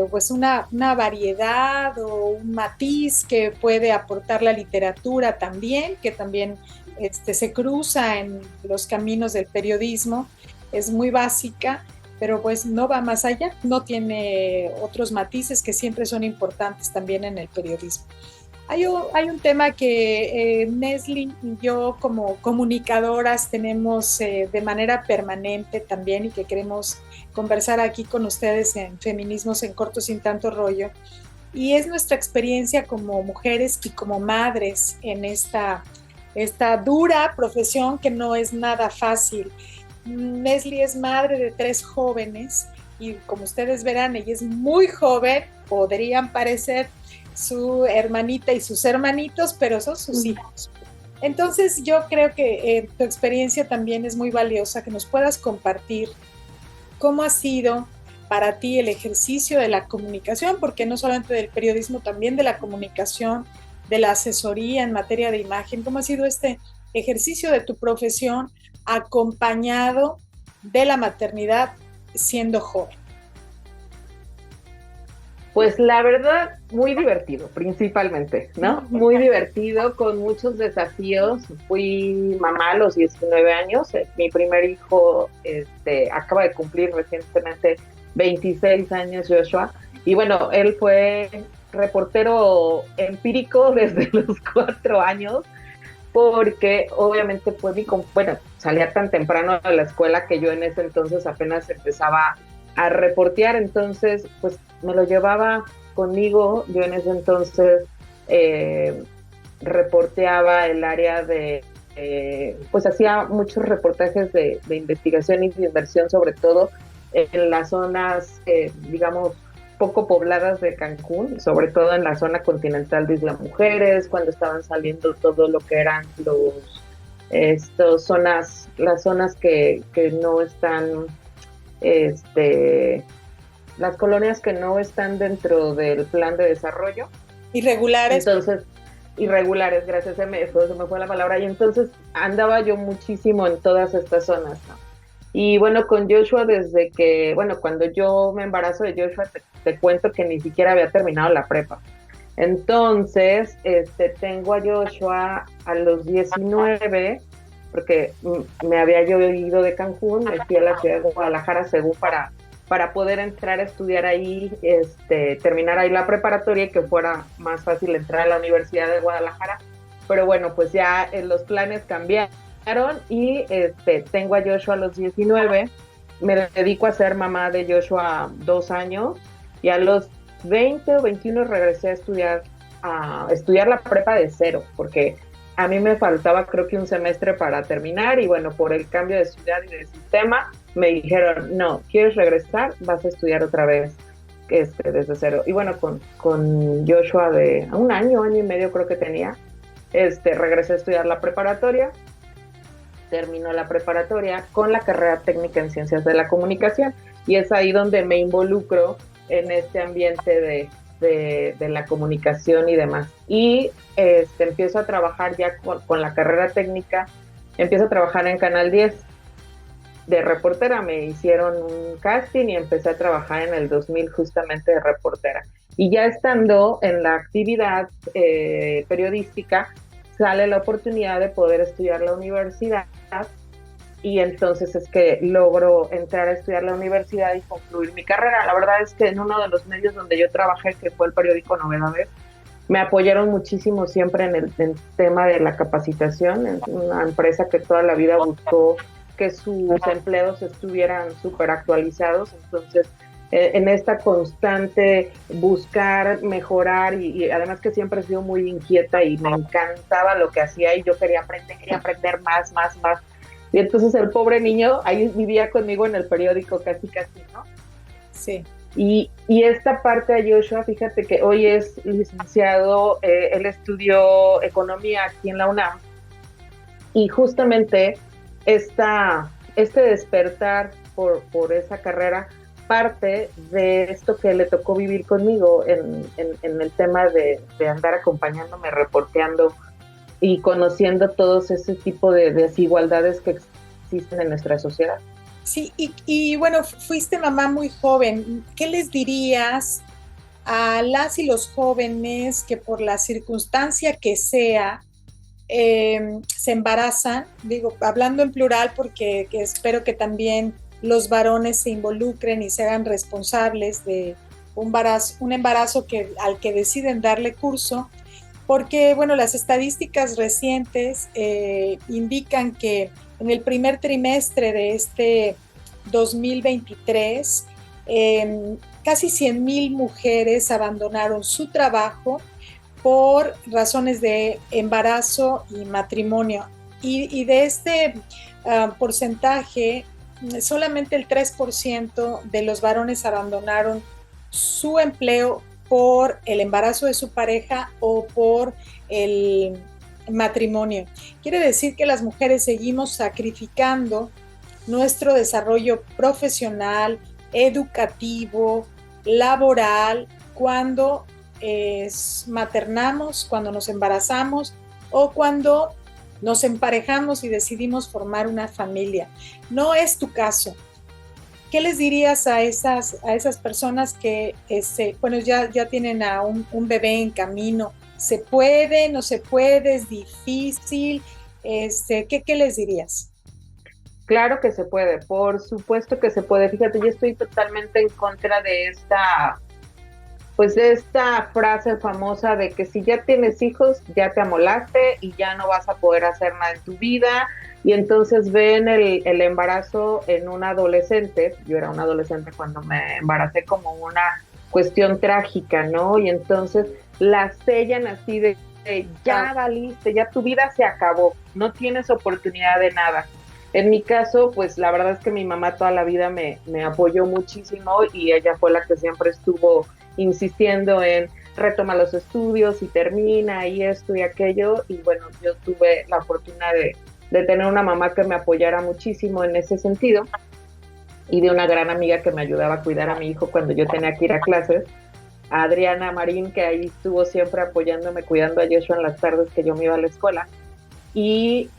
pues una variedad o un matiz que puede aportar la literatura también, que también se cruza en los caminos del periodismo. Es muy básica, pero pues no va más allá, no tiene otros matices que siempre son importantes también en el periodismo. Hay un tema que Nesli y yo como comunicadoras tenemos de manera permanente también, y que queremos conversar aquí con ustedes en Feminismos en Corto Sin Tanto Rollo, y es nuestra experiencia como mujeres y como madres en esta dura profesión que no es nada fácil. Nesli es madre de 3 jóvenes y, como ustedes verán, ella es muy joven, podrían parecer su hermanita y sus hermanitos, pero son sus hijos. Entonces yo creo que tu experiencia también es muy valiosa, que nos puedas compartir cómo ha sido para ti el ejercicio de la comunicación, porque no solamente del periodismo, también de la comunicación, de la asesoría en materia de imagen. ¿Cómo ha sido este ejercicio de tu profesión acompañado de la maternidad siendo joven? Pues la verdad, muy divertido, principalmente, ¿no? Muy divertido, con muchos desafíos. Fui mamá a los 19 años. Mi primer hijo acaba de cumplir recientemente 26 años, Joshua. Y bueno, él fue reportero empírico desde los 4 años, porque obviamente fue salía tan temprano de la escuela que yo en ese entonces apenas empezaba a reportear, entonces pues me lo llevaba conmigo. Yo en ese entonces reporteaba el área de, pues hacía muchos reportajes de investigación y de inversión, sobre todo en las zonas, digamos, poco pobladas de Cancún, sobre todo en la zona continental de Isla Mujeres, cuando estaban saliendo todo lo que eran las zonas que no están, las colonias que no están dentro del plan de desarrollo. Irregulares. Entonces, irregulares, gracias, se me fue la palabra, y entonces andaba yo muchísimo en todas estas zonas, ¿no? Y bueno, con Joshua, desde que, bueno, cuando yo me embarazo de Joshua, te cuento que ni siquiera había terminado la prepa. Entonces, tengo a Joshua a los 19, porque me había yo ido de Cancún, me fui a la ciudad de Guadalajara según para poder entrar a estudiar ahí, terminar ahí la preparatoria y que fuera más fácil entrar a la Universidad de Guadalajara. Pero bueno, pues ya los planes cambiaron y tengo a Joshua a los 19, me dedico a ser mamá de Joshua 2 años y a los 20 o 21 regresé a estudiar la prepa de cero, porque a mí me faltaba creo que un semestre para terminar y bueno, por el cambio de ciudad y de sistema me dijeron, no, ¿quieres regresar? Vas a estudiar otra vez desde cero. Y bueno, con Joshua de un año y medio creo que tenía, regresé a estudiar la preparatoria, terminó la preparatoria con la carrera técnica en Ciencias de la Comunicación y es ahí donde me involucro en este ambiente de la comunicación y demás. Y empiezo a trabajar ya con la carrera técnica, empiezo a trabajar en Canal 10 de reportera, me hicieron un casting y empecé a trabajar en el 2000 justamente de reportera. Y ya estando en la actividad periodística, sale la oportunidad de poder estudiar la universidad y entonces es que logro entrar a estudiar la universidad y concluir mi carrera. La verdad es que en uno de los medios donde yo trabajé, que fue el periódico Novedades, me apoyaron muchísimo siempre en el tema de la capacitación. Es una empresa que toda la vida buscó que sus empleados estuvieran súper actualizados, entonces en esta constante buscar, mejorar y además que siempre he sido muy inquieta y me encantaba lo que hacía y yo quería aprender más. Y entonces el pobre niño ahí vivía conmigo en el periódico casi, ¿no? Sí. Y esta parte de Joshua, fíjate que hoy es licenciado, él estudió economía aquí en la UNAM y justamente este despertar por esa carrera parte de esto que le tocó vivir conmigo en el tema de andar acompañándome, reporteando y conociendo todos ese tipo de desigualdades que existen en nuestra sociedad. Sí, y bueno, fuiste mamá muy joven. ¿Qué les dirías a las y los jóvenes que por la circunstancia que sea se embarazan? Digo, hablando en plural porque espero que también los varones se involucren y se hagan responsables de un embarazo al que deciden darle curso, porque bueno, las estadísticas recientes indican que en el primer trimestre de este 2023 casi 100,000 mujeres abandonaron su trabajo por razones de embarazo y matrimonio. Y de este porcentaje, solamente el 3% de los varones abandonaron su empleo por el embarazo de su pareja o por el matrimonio. Quiere decir que las mujeres seguimos sacrificando nuestro desarrollo profesional, educativo, laboral, cuando maternamos, cuando nos embarazamos o cuando nos emparejamos y decidimos formar una familia. No es tu caso. ¿Qué les dirías a esas personas que bueno, ya tienen a un bebé en camino? ¿Se puede? ¿No se puede? ¿Es difícil? ¿Qué les dirías? Claro que se puede, por supuesto que se puede. Fíjate, yo estoy totalmente en contra de esta frase famosa de que si ya tienes hijos, ya te amolaste y ya no vas a poder hacer nada en tu vida y entonces ven el embarazo en un adolescente. Yo era un adolescente cuando me embaracé, como una cuestión trágica, ¿no? Y entonces la sellan así de ya valiste, ya tu vida se acabó, no tienes oportunidad de nada. En mi caso, pues la verdad es que mi mamá toda la vida me apoyó muchísimo, y ella fue la que siempre estuvo insistiendo en retoma los estudios y termina y esto y aquello. Y bueno, yo tuve la fortuna de tener una mamá que me apoyara muchísimo en ese sentido, y de una gran amiga que me ayudaba a cuidar a mi hijo cuando yo tenía que ir a clases, Adriana Marín, que ahí estuvo siempre apoyándome, cuidando a Joshua en las tardes que yo me iba a la escuela, y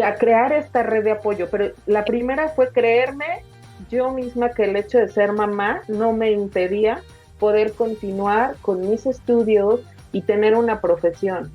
a crear esta red de apoyo. Pero la primera fue creerme yo misma que el hecho de ser mamá no me impedía poder continuar con mis estudios y tener una profesión.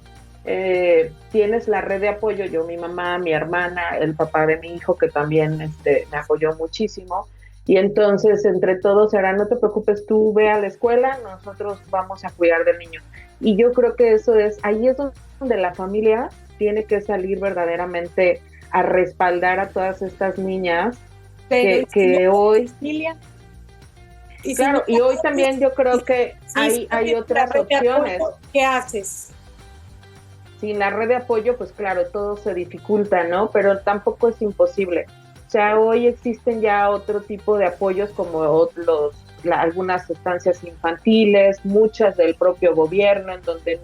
Tienes la red de apoyo, yo, mi mamá, mi hermana, el papá de mi hijo, que también me apoyó muchísimo, y entonces entre todos era, no te preocupes, tú ve a la escuela, nosotros vamos a cuidar del niño. Y yo creo que ahí es donde la familia tiene que salir verdaderamente a respaldar a todas estas niñas que hoy... Familia. Y claro, y hoy también yo creo que hay otras opciones. ¿Qué haces? Sin la red de apoyo, pues claro, todo se dificulta, ¿no? Pero tampoco es imposible. O sea, hoy existen ya otro tipo de apoyos, como algunas estancias infantiles, muchas del propio gobierno, en donde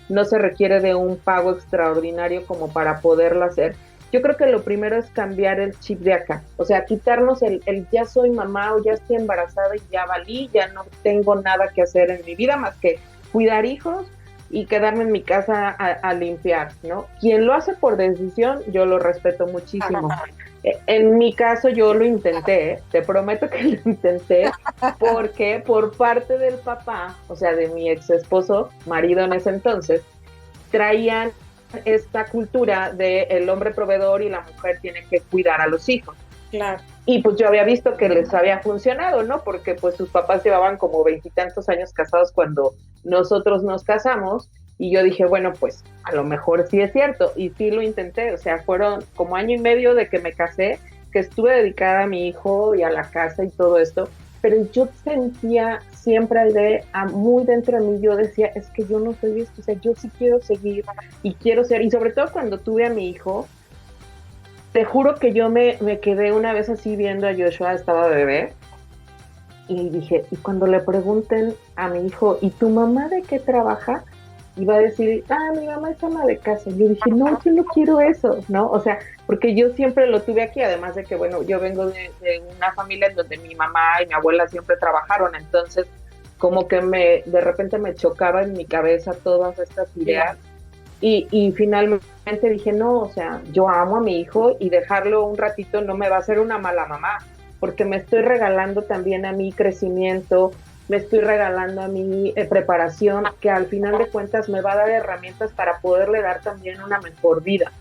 no se requiere de un pago extraordinario como para poderlo hacer. Yo creo que lo primero es cambiar el chip de acá, o sea, quitarnos el ya soy mamá o ya estoy embarazada y ya valí, ya no tengo nada que hacer en mi vida más que cuidar hijos y quedarme en mi casa a limpiar, ¿no? Quien lo hace por decisión, yo lo respeto muchísimo. En mi caso yo lo intenté, te prometo que lo intenté, porque por parte del papá, o sea, de mi ex esposo, marido en ese entonces, traían esta cultura de el hombre proveedor y la mujer tiene que cuidar a los hijos. Claro. Y pues yo había visto que les había funcionado, ¿no? Porque pues sus papás llevaban como 20 y tantos años casados cuando nosotros nos casamos, y yo dije, bueno, pues a lo mejor sí es cierto, y sí lo intenté. O sea, fueron como 1 año y medio de que me casé, que estuve dedicada a mi hijo y a la casa y todo esto, pero yo sentía siempre muy dentro de mí, yo decía, es que yo no soy esto, o sea, yo sí quiero seguir y quiero ser, y sobre todo cuando tuve a mi hijo, te juro que yo me quedé una vez así viendo a Joshua, estaba bebé, y dije, y cuando le pregunten a mi hijo, ¿y tu mamá de qué trabaja? Y va a decir, mi mamá es ama de casa. Y yo dije, no, yo no quiero eso, ¿no? O sea, porque yo siempre lo tuve aquí, además de que, bueno, yo vengo de una familia en donde mi mamá y mi abuela siempre trabajaron, entonces como que de repente me chocaba en mi cabeza todas estas ideas. Y finalmente dije, no, o sea, yo amo a mi hijo, y dejarlo un ratito no me va a hacer una mala mamá, porque me estoy regalando también a mi crecimiento, me estoy regalando a mi preparación, que al final de cuentas me va a dar herramientas para poderle dar también una mejor vida,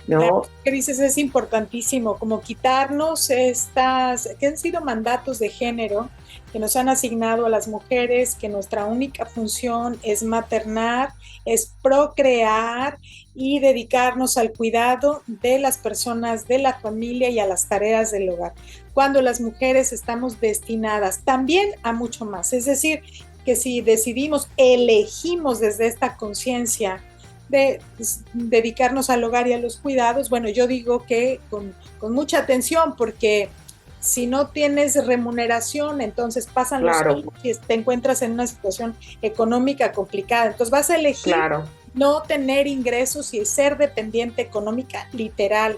¿no? Claro, que dices es importantísimo, como quitarnos estas, que han sido mandatos de género que nos han asignado a las mujeres, que nuestra única función es maternar, es procrear y dedicarnos al cuidado de las personas, de la familia y a las tareas del hogar, cuando las mujeres estamos destinadas también a mucho más. Es decir, que si elegimos desde esta conciencia de dedicarnos al hogar y a los cuidados, bueno, yo digo que con mucha atención, porque si no tienes remuneración, entonces pasan los años y te encuentras en una situación económica complicada. Entonces vas a elegir no tener ingresos y ser dependiente económica, literal,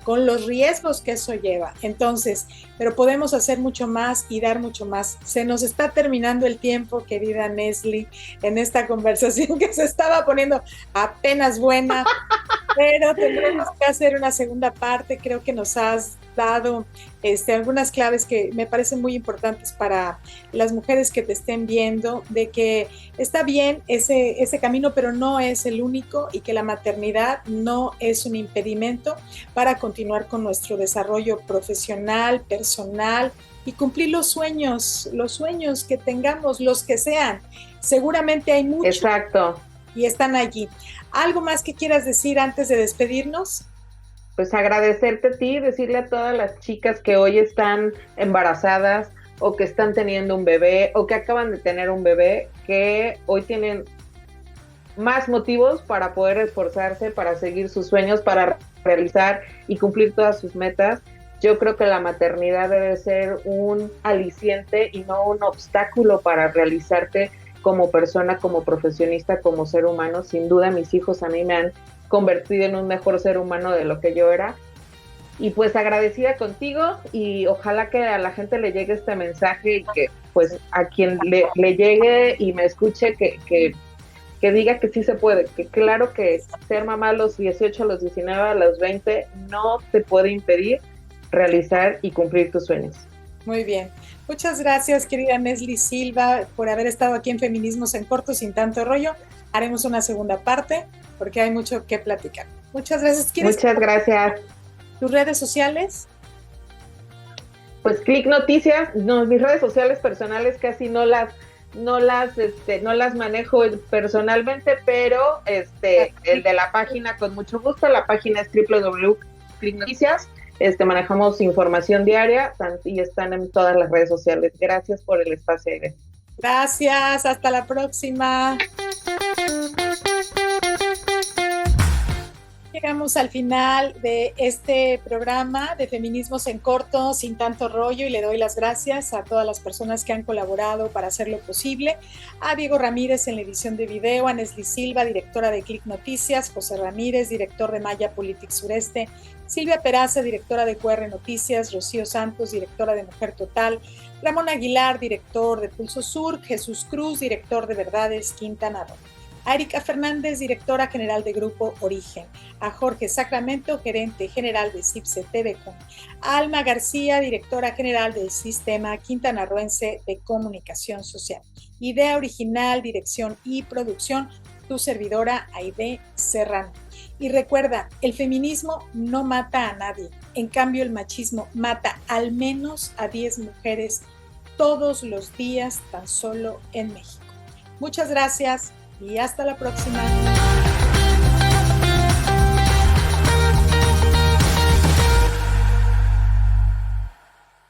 con los riesgos que eso lleva. Entonces, pero podemos hacer mucho más y dar mucho más. Se nos está terminando el tiempo, querida Nesli, en esta conversación que se estaba poniendo apenas buena, pero tendremos que hacer una segunda parte. Creo que nos has dado algunas claves que me parecen muy importantes para las mujeres que te estén viendo, de que está bien ese camino, pero no es el único, y que la maternidad no es un impedimento para continuar con nuestro desarrollo profesional, personal, y cumplir los sueños que tengamos, los que sean. Seguramente hay muchos. Exacto. Y están allí. ¿Algo más que quieras decir antes de despedirnos? pues agradecerte a ti, decirle a todas las chicas que hoy están embarazadas o que están teniendo un bebé o que acaban de tener un bebé, que hoy tienen más motivos para poder esforzarse, para seguir sus sueños, para realizar y cumplir todas sus metas. Yo creo que la maternidad debe ser un aliciente y no un obstáculo para realizarte como persona, como profesionista, como ser humano. Sin duda mis hijos a mí me han convertido en un mejor ser humano de lo que yo era. Y pues agradecida contigo y ojalá que a la gente le llegue este mensaje y que pues a quien le llegue y me escuche que diga que sí se puede, que claro que ser mamá a los 18, a los 19, a los 20 no te puede impedir realizar y cumplir tus sueños. Muy bien. Muchas gracias, querida Nesli Silva, por haber estado aquí en Feminismos en Corto, sin tanto rollo. Haremos una segunda parte porque hay mucho que platicar. Muchas gracias. Muchas gracias. ¿Tus redes sociales? Pues Click Noticias, no, mis redes sociales personales casi no las manejo personalmente, pero el de la página con mucho gusto. La página es www.clicknoticias. Manejamos información diaria y están en todas las redes sociales. Gracias por el espacio, Aide. Gracias, hasta la próxima. Llegamos al final de este programa de Feminismos en Corto, sin tanto rollo, y le doy las gracias a todas las personas que han colaborado para hacerlo posible. A Diego Ramírez en la edición de video, a Nesli Silva, directora de Click Noticias, José Ramírez, director de Maya Politics Sureste, Silvia Peraza, directora de QR Noticias, Rocío Santos, directora de Mujer Total, Ramón Aguilar, director de Pulso Sur, Jesús Cruz, director de Verdades Quintana Roo. A Erika Fernández, directora general de Grupo Origen, a Jorge Sacramento, gerente general de CIPSE TVCom, a Alma García, directora general del Sistema Quintanarroense de Comunicación Social. Idea original, dirección y producción, tu servidora Aide Serrano. Y recuerda, el feminismo no mata a nadie, en cambio el machismo mata al menos a 10 mujeres todos los días tan solo en México. Muchas gracias y hasta la próxima.